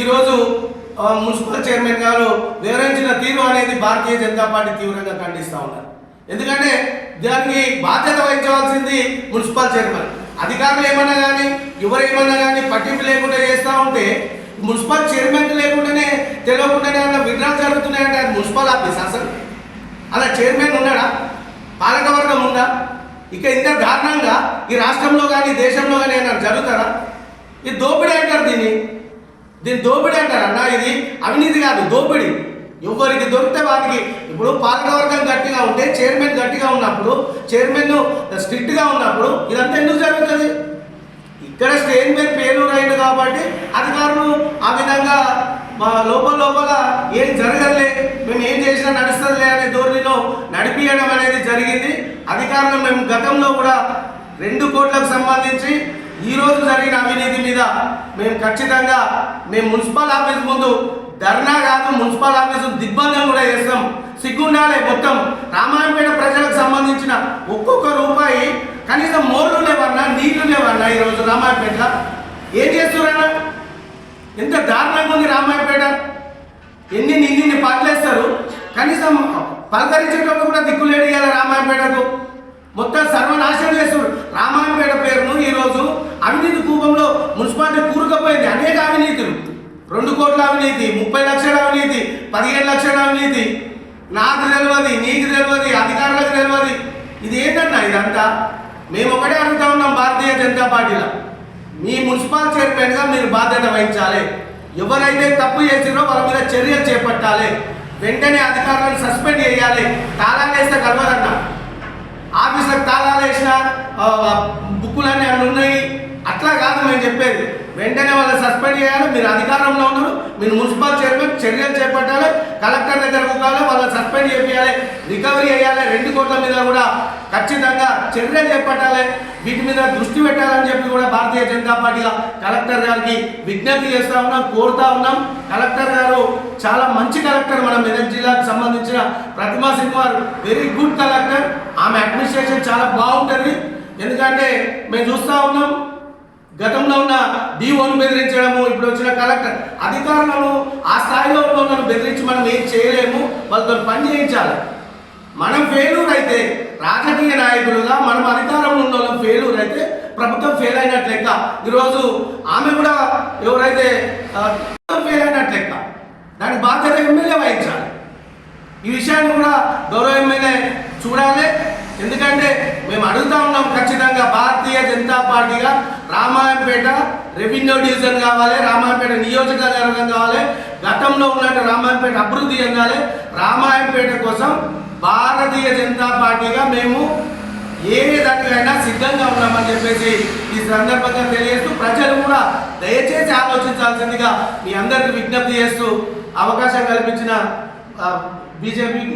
ఈరోజు municipal chairman గారు వివరించిన తీరు అనేది భారతీయ జనతా పార్టీ తీవ్రంగా ఖండిస్తూ ఉన్నారు. ఎందుకంటే దానికి బాధ్యత వహించవలసింది మున్సిపల్ చైర్మన్. అధికారులు ఏమన్నా కానీ ఎవరేమన్నా కానీ పట్టింపు లేకుండా చేస్తూ ఉంటే మున్సిపల్ చైర్మన్ లేకుండానే తెలియకుండానే అలా విగ్రహాలు జరుగుతున్నాయంటే అది మున్సిపల్ ఆఫీస్ అసలు అలా చైర్మన్ ఉన్నాడా? పాలకవర్గం ఉందా? ఇక ఇంత దారుణంగా ఈ రాష్ట్రంలో కానీ దేశంలో కానీ ఏమైనా జరుగుతారా? ఇది దోపిడీ అంటారు. దీన్ని దోపిడీ అంటారు అన్న. ఇది అవినీతి కాదు, దోపిడీ. ఎవరికి దొరికితే వారికి. ఇప్పుడు పాలకవర్గం గట్టిగా ఉంటే చైర్మన్ గట్టిగా ఉన్నప్పుడు, చైర్మన్ స్ట్రిక్ట్గా ఉన్నప్పుడు ఇదంతా ఎందుకు జరుగుతుంది? ఇక్కడ స్టేజ్ మీద పేలూరు అయింది కాబట్టి అధికారులు ఆ విధంగా లోపల ఏం జరగలే, మేము ఏం చేసినా నడుస్తుందిలే అనే ధోరణిలో నడిపియడం అనేది జరిగింది. అధికారులు మేము గతంలో కూడా 2 కోట్లకు సంబంధించి ఈరోజు జరిగిన అవినీతి మీద మేము ఖచ్చితంగా మున్సిపల్ ఆఫీస్ ముందు ధర్నా కాదు, మున్సిపల్ ఆఫీసు దిగ్బంధం కూడా చేస్తాం. సిగ్గుండాలే. మొత్తం రామాయణపేట ప్రజలకు సంబంధించిన ఒక్కొక్క రూపాయి కనీసం మోర్లు లేవన్నా, నీళ్లు లేవన్నా ఈరోజు రామాయణపేట ఏం చేస్తున్నారన్నా? ఎంత దారుణంగా ఉంది రామాయణపేట. ఎన్ని పాటలేస్తారు, కనీసం పలకరించేటప్పుడు కూడా దిక్కులేడు కదా రామాయణపేటకు. మొత్తం సర్వనాశనం చేస్తారు రామాయణపేట పేరును. ఈరోజు అవినీతి కూపంలో మున్సిపాలిటీ కూరుకుపోయింది. అనేక అవినీతులు, 2 కోట్ల అవినీతి, 30 లక్షల అవినీతి, 15 లక్షల అవినీతి. నాకు తెలియదు, నీకు తెలియదు, అధికారులకు తెలియదు. ఇది ఏంటన్నా ఇదంతా? మేము ఒకటే అడుగుతా ఉన్నాం భారతీయ జనతా పార్టీలో, మీ మున్సిపల్ చైర్మన్గా మీరు బాధ్యత వహించాలి. ఎవరైతే తప్పు చేసిరో వాళ్ళ మీద చర్యలు చేపట్టాలి. వెంటనే అధికారులను సస్పెండ్ చేయాలి. తాళాలు వేస్తే కలవదన్నా. ఆఫీసులకు తాళాలు వేసిన బుక్కులన్నీ అన్నీ ఉన్నాయి. అట్లా కాదు మేము చెప్పేది. వెంటనే వాళ్ళని సస్పెండ్ చేయాలి. మీరు అధికారంలో ఉన్నారు, మీరు మున్సిపల్ చైర్మన్, చర్యలు చేపట్టాలి. కలెక్టర్ దగ్గర పోవాలి, వాళ్ళని సస్పెండ్ చేయాలి, రికవరీ చేయాలి. 2 కోట్ల మీద కూడా ఖచ్చితంగా చర్యలు చేపట్టాలి. వీటి మీద దృష్టి పెట్టాలని చెప్పి కూడా భారతీయ జనతా పార్టీగా కలెక్టర్ గారికి విజ్ఞప్తి చేస్తూ ఉన్నాం, కోరుతా ఉన్నాం. కలెక్టర్ గారు చాలా మంచి కలెక్టర్. మన మెదక్ జిల్లాకు సంబంధించిన ప్రతిమా సింగ్ వెరీ గుడ్ కలెక్టర్. ఆమె అడ్మినిస్ట్రేషన్ చాలా బాగుంటుంది. ఎందుకంటే మేము చూస్తూ ఉన్నాం గతంలో ఉన్న డీఓను బెదిరించడము, ఇప్పుడు వచ్చిన కలెక్టర్ అధికారులను ఆ స్థాయిలో ఉన్న వాళ్ళను బెదిరించి మనం ఏం చేయలేము. వాళ్ళతో పని చేయించాలి. మనం ఫెయిల్యూర్ అయితే రాజకీయ నాయకులుగా మనం అధికారంలో ఉన్న వాళ్ళం ఫెయిల్యూర్ అయితే ప్రభుత్వం ఫెయిల్ అయినట్లు లెక్క. ఈరోజు ఆమె కూడా ఎవరైతే ఫెయిల్ అయినట్లు లెక్క. దానికి బాధ్యత ఎమ్మెల్యే వహించాలి. ఈ విషయాన్ని కూడా గౌరవ ఎమ్మెల్యే చూడాలి. ఎందుకంటే మేము అడుగుతా ఉన్నాం ఖచ్చితంగా భారతీయ జనతా పార్టీగా రామాయంపేట రెవెన్యూ డివిజన్ కావాలి, రామాయంపేట నియోజకవర్గం కావాలి, గతంలో ఉన్నట్టు రామాయంపేట అభివృద్ధి చెందాలి. రామాయంపేట కోసం భారతీయ జనతా పార్టీగా మేము ఏ దానికైనా సిద్ధంగా ఉన్నామని చెప్పేసి ఈ సందర్భంగా తెలియజేస్తూ ప్రజలు కూడా దయచేసి ఆలోచించాల్సిందిగా మీ అందరికీ విజ్ఞప్తి చేస్తూ అవకాశం కల్పించిన బీజేపీకి